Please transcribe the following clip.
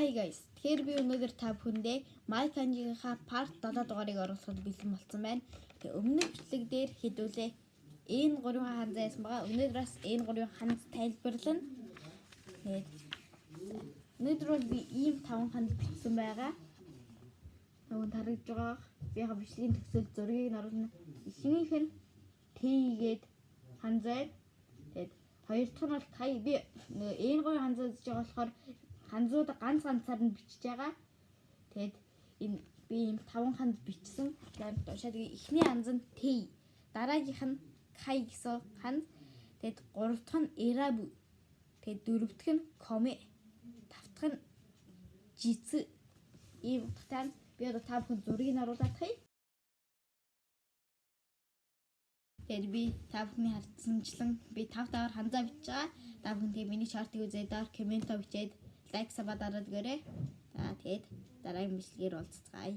Hi guys. Тэгэхээр би өнөөдөр та бүхэндээ My Kanji-ийнхаа part 7 дугаарыг оруулахад бэлэн болсон байна. Тэгээ өмнөх бичлэг дээр хэдүүлээ энэ 3 ханзаа яасан байгаа. Өнөөдөр бас энэ 3 ханз тайлбарлана. Тэгээд өнөөдөр бол би ийм 5 ханз бичсэн байгаа. Нөгөө тарагдж байгаа. Би яг бичлэгийн төгсөл зургийг нь оруулна. Эхнийх нь T-гээд ханзаа. Тэгээд хоёр дахь нь бол би энэ 3 ханзаа үзэж байгаа болохоор ханзууд ганцаар нь бичиж байгаа. Тэгээд энэ би ийм 5 ханз бичсэн. Тэгээд эхний ханз нь T, дараагийнх нь Kai гэсэн ханз. Тэгээд гурав дахь нь Erabu. Тэгээд дөрөв дахь нь Kome. Тав дахь нь Jitsu. Ийм утгатай. Би одоо та бүхэн зургийг нь оруулаад хай. Тэгээд би та бүхний хардсанчлан би 5 даваар ханзаа бичиж байгаа. Та бүхэн тэгээд миний шортыг үзээд доор комментоо бичээд лайк сабаа дараад өгөөрэй. За тэгээд дараагийн бичлэгээр уулзцгаая.